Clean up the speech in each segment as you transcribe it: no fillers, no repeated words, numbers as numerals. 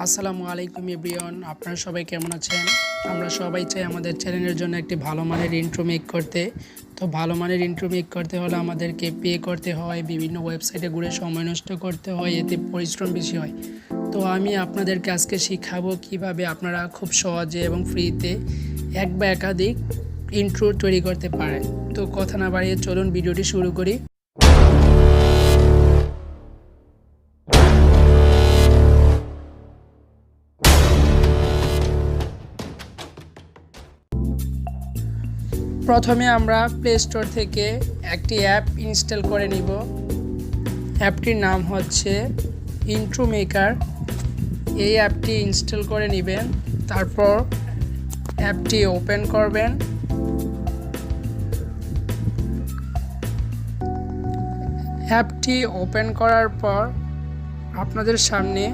আসসালামু আলাইকুম এভরিওয়ান, আপনারা সবাই কেমন আছেন? আমরা সবাই চাই আমাদের চ্যানেলের জন্য একটি ভালো মানের ইন্ট্রো মেক করতে। তো ভালো মানের ইন্ট্রো মেক করতে হলে আমাদেরকে পে করতে হয়, বিভিন্ন ওয়েবসাইটে ঘুরে সময় নষ্ট করতে হয়, এতে পরিশ্রম বেশি হয়। তো আমি আপনাদেরকে আজকে শিখাবো কিভাবে আপনারা খুব সহজে এবং ফ্রিতে এক বা একাধিক ইন্ট্রো তৈরি করতে পারেন। তো কথা না বাড়িয়ে চলুন ভিডিওটি শুরু করি। প্রথমে আমরা প্লে স্টোর থেকে একটি অ্যাপ ইনস্টল করে নিব। অ্যাপটির নাম হচ্ছে ইন্ট্রো মেকার। এই অ্যাপটি ইনস্টল করে নেবেন, তারপর অ্যাপটি ওপেন করবেন। অ্যাপটি ওপেন করার পর আপনাদের সামনে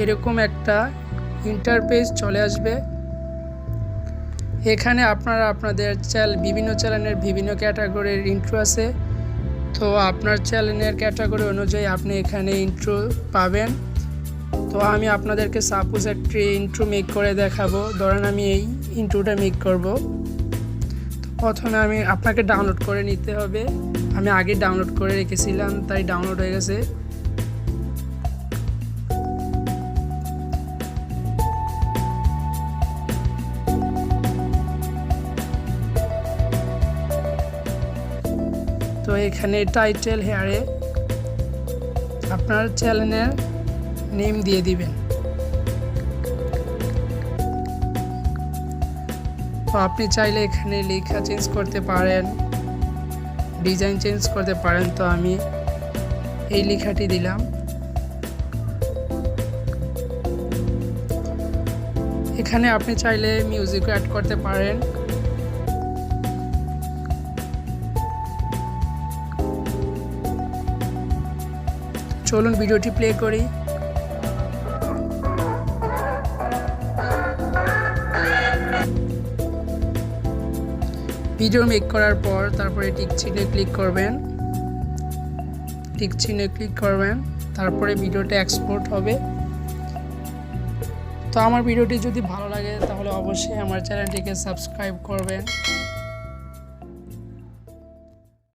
এরকম একটা ইন্টারফেস চলে আসবে। এখানে আপনারা আপনাদের বিভিন্ন চ্যানেলের বিভিন্ন ক্যাটাগরির ইন্ট্রো আছে। তো আপনার চ্যানেলের ক্যাটাগরি অনুযায়ী আপনি এখানে ইন্ট্রো পাবেন। তো আমি আপনাদেরকে সাপোজ একটি ইন্ট্রো মেক করে দেখাবো। ধরেন আমি এই ইন্ট্রোটা মেক করব। তো প্রথমে আপনাকে ডাউনলোড করে নিতে হবে। আমি আগে ডাউনলোড করে রেখেছিলাম, তাই ডাউনলোড হয়ে গেছে। তো এখানে টাইটেল হেয়ারে আপনার চ্যানেলের নেম দিয়ে দিবেন। তো আপনি চাইলে এখানে লেখা চেঞ্জ করতে পারেন, ডিজাইন চেঞ্জ করতে পারেন। তো আমি এই লেখাটি দিলাম। এখানে আপনি চাইলে মিউজিকও অ্যাড করতে পারেন। চলুন ভিডিওটি প্লে করি। ভিডিও মেক করার পর তারপরে টিক চিহ্নে ক্লিক করবেন। তারপরে ভিডিওটা এক্সপোর্ট হবে। তো আমার ভিডিওটি যদি ভালো লাগে তাহলে অবশ্যই আমার চ্যানেলটিকে সাবস্ক্রাইব করবেন।